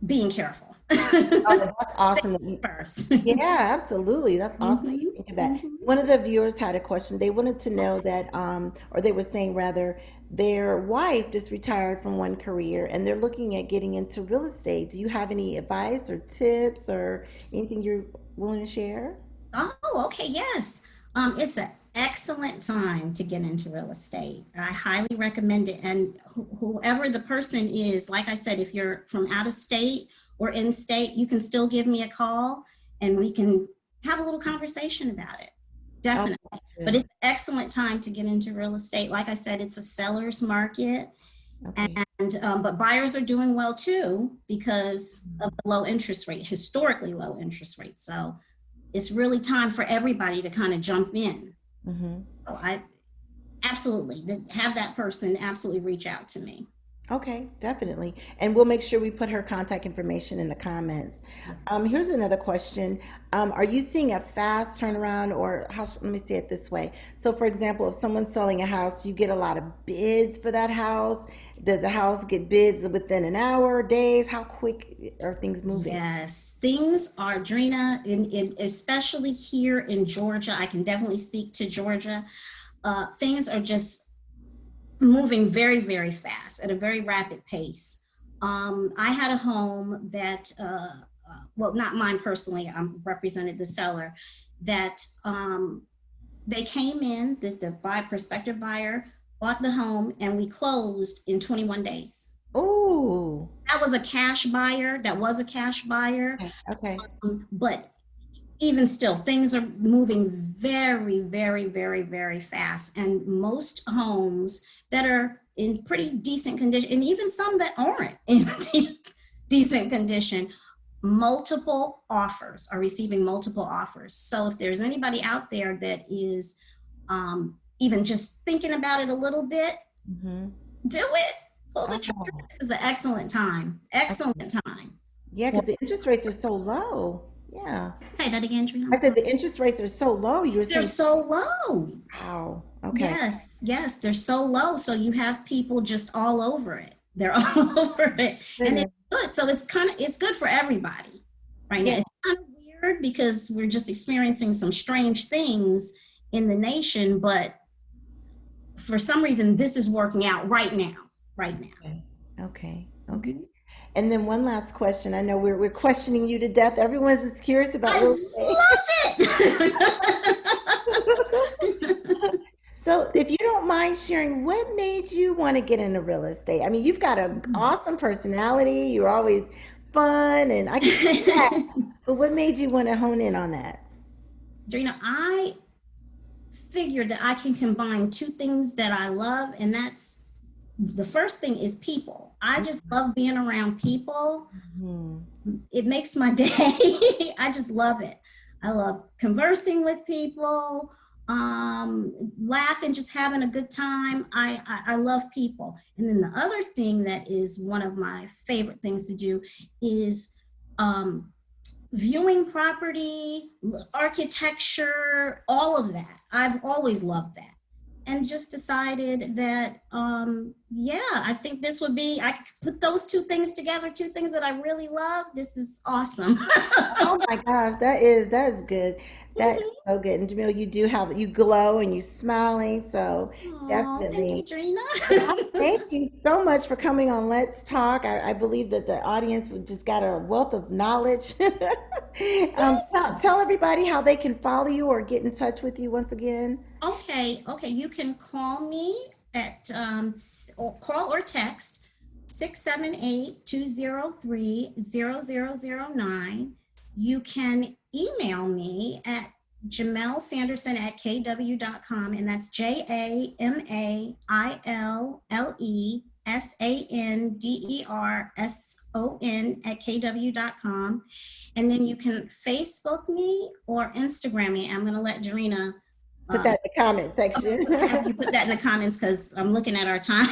being careful. Oh, that's awesome. First. Yeah, absolutely. That's awesome that you think of that. One of the viewers had a question. They wanted to know that, or they were saying rather, their wife just retired from one career and they're looking at getting into real estate. Do you have any advice or tips or anything you're willing to share? Oh, okay, yes. It's an excellent time to get into real estate. I highly recommend it. And whoever the person is, like I said, if you're from out of state or in state, you can still give me a call and we can have a little conversation about it. Definitely. But good. it's an excellent time to get into real estate. Like I said, it's a seller's market. Okay. And but buyers are doing well too because of the low interest rate, historically low interest rate. So it's really time for everybody to kind of jump in. Mm-hmm. So I absolutely have that person absolutely reach out to me. Okay, definitely. And we'll make sure we put her contact information in the comments. Yes. Here's another question. Are you seeing a fast turnaround or let me say it this way. So for example, if someone's selling a house, you get a lot of bids for that house. Does a house get bids within an hour, days? How quick are things moving? Yes, things are, Drina, especially here in Georgia. I can definitely speak to Georgia. Things are just moving very, very fast at a very rapid pace. I had a home that, well, not mine personally, I represented the seller, that they came in, the prospective buyer bought the home, and we closed in 21 days. Oh, That was a cash buyer. That was a cash buyer. okay. Okay. But even still, things are moving very, very, very, very fast. And most homes that are in pretty decent condition, and even some that aren't in decent condition, multiple offers are receiving multiple offers. So if there's anybody out there that is even just thinking about it a little bit, Mm-hmm. do it. Pull the trigger. Oh, This is an excellent time. Excellent time. yeah, because the interest rates are so low. Yeah. Say that again, Trina. I said the interest rates are so low. You were They're saying, so low. wow. Okay. Yes, yes, they're so low. So you have people just all over it. They're all over it. And Goodness. it's good. So it's good for everybody right now. Yeah. It's kind of weird because we're just experiencing some strange things in the nation, but for some reason this is working out right now. Right now. Okay. Okay. Okay. Mhm. And then one last question. I know we're questioning you to death. Everyone's just curious about I real estate. love it. So, if you don't mind sharing, what made you want to get into real estate? I mean, you've got an awesome personality. You're always fun, and I can see that. But what made you want to hone in on that? Drina, I figured that I can combine two things that I love, and that's the first thing is people. I just love being around people. Hmm. It makes my day. I just love it. I love conversing with people, laughing, just having a good time. I love people. And then the other thing that is one of my favorite things to do is viewing property, architecture, all of that. I've always loved that. And just decided that, yeah, I think this would be, I could put those two things together, two things that I really love. This is awesome. Oh my gosh, that is good. That is so good. And Jamil, you glow and you smiling, so Oh, thank you, definitely. Drina. Thank you so much for coming on Let's Talk. I believe that the audience would just got a wealth of knowledge. Tell everybody how they can follow you or get in touch with you once again. Okay. You can call me at, or call or text 678-203-0009. You can email me at Jamaille Sanderson at kw.com, and that's JAMAILESANDERSON at kw.com. And then you can Facebook me or Instagram me. I'm going to let Darina Put that in the comment section. have you put that in the comments because I'm looking at our time.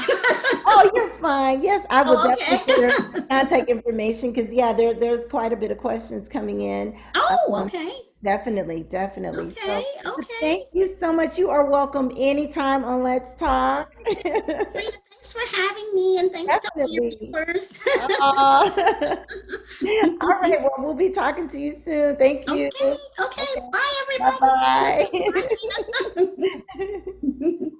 Oh, you're fine. Yes, I will Oh, definitely okay. put her contact information because yeah, there's quite a bit of questions coming in. Oh, Um, okay. definitely, definitely. Okay. So Okay. thank you so much. You are welcome anytime on Let's Talk. Rita, thanks for having me and thanks to all your Definitely. viewers. All right. Well, we'll be talking to you soon. Thank you. Okay. Okay. Okay. Bye, Bye everybody. bye. Bye, Rita.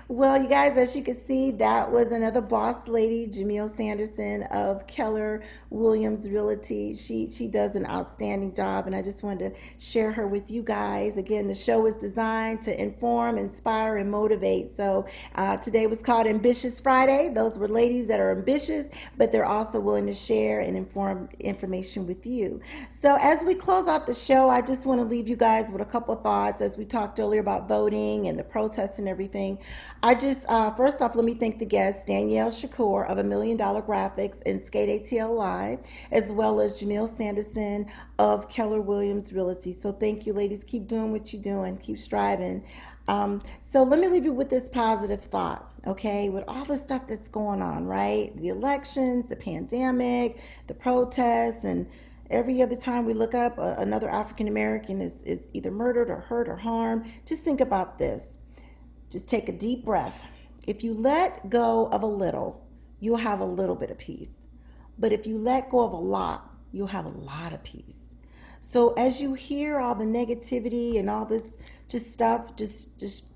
Well, you guys, as you can see, that was another boss lady, Jamaille Sanderson of Keller Williams Realty. She does an outstanding job, and I just wanted to share her with you guys. Again, the show is designed to inform, inspire, and motivate. So today was called Ambitious Friday. Those were ladies that are ambitious, but they're also willing to share and inform information with you. So as we close out the show, I just want to leave you guys with a couple thoughts as we talked earlier about voting and the protests and everything. I just, first off, let me thank the guests, Danielle Shakoor of $1 Million Graphics and Skate ATL Live, as well as Jamaille Sanderson of Keller Williams Realty. So thank you, ladies. Keep doing what you're doing. Keep striving. So let me leave you with this positive thought, okay? With all the stuff that's going on, right? The elections, the pandemic, the protests, and every other time we look up, another African American is either murdered or hurt or harmed. Just think about this. Just take a deep breath. If you let go of a little, you'll have a little bit of peace. But if you let go of a lot, you'll have a lot of peace. So as you hear all the negativity and all this just stuff, just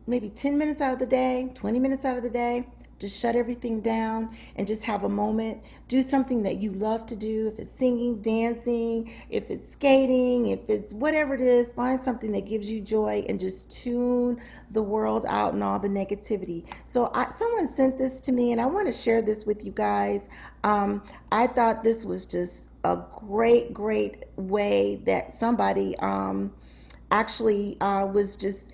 maybe 10 minutes out of the day, 20 minutes out of the day, just shut everything down and just have a moment. Do something that you love to do. If it's singing, dancing, if it's skating, if it's whatever it is, find something that gives you joy and just tune the world out and all the negativity. So someone sent this to me and I want to share this with you guys. I thought this was just a great way that somebody actually was just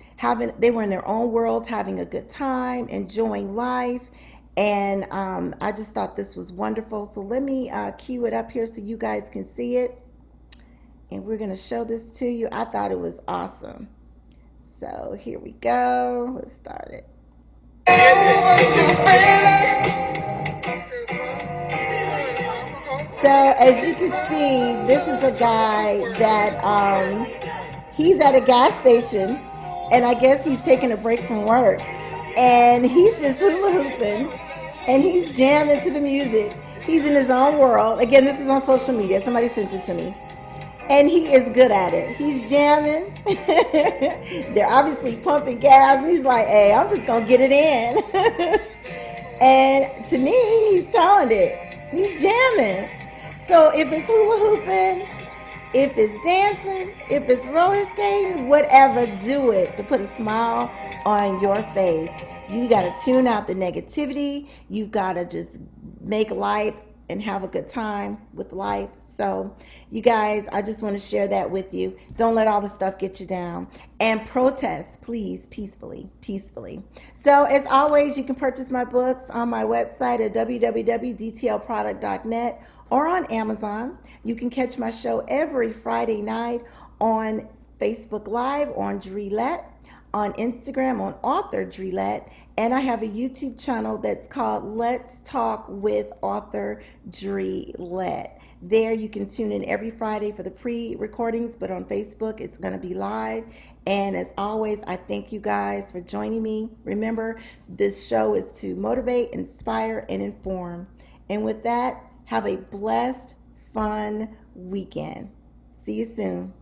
they were in their own world, having a good time, enjoying life. And I just thought this was wonderful. So let me cue it up here so you guys can see it. And we're going to show this to you. I thought it was awesome. So here we go. Let's start it. So as you can see, this is a guy that he's at a gas station, and I guess he's taking a break from work, and he's just hula hooping, and he's jamming to the music. He's in his own world. Again, this is on social media. Somebody sent it to me. And he is good at it. He's jamming. They're obviously pumping gas, and he's like, hey, I'm just going to get it in. And to me, he's talented. He's jamming. So if it's hula hooping, if it's dancing, if it's roller skating, whatever, do it to put a smile on your face. You got to tune out the negativity. You've got to just make light and have a good time with life. So you guys, I just want to share that with you. Don't let all the stuff get you down. And protest, please, peacefully. So as always, you can purchase my books on my website at www.dtlproduct.net or on Amazon. You can catch my show every Friday night on Facebook Live on Dre Lett, on Instagram on author Dre Lett, and I have a YouTube channel that's called Let's Talk with author Dre Lett. There you can tune in every Friday for the pre-recordings, but on Facebook it's going to be live. And as always, I thank you guys for joining me. Remember, this show is to motivate, inspire, and inform. And with that, have a blessed, fun weekend. See you soon.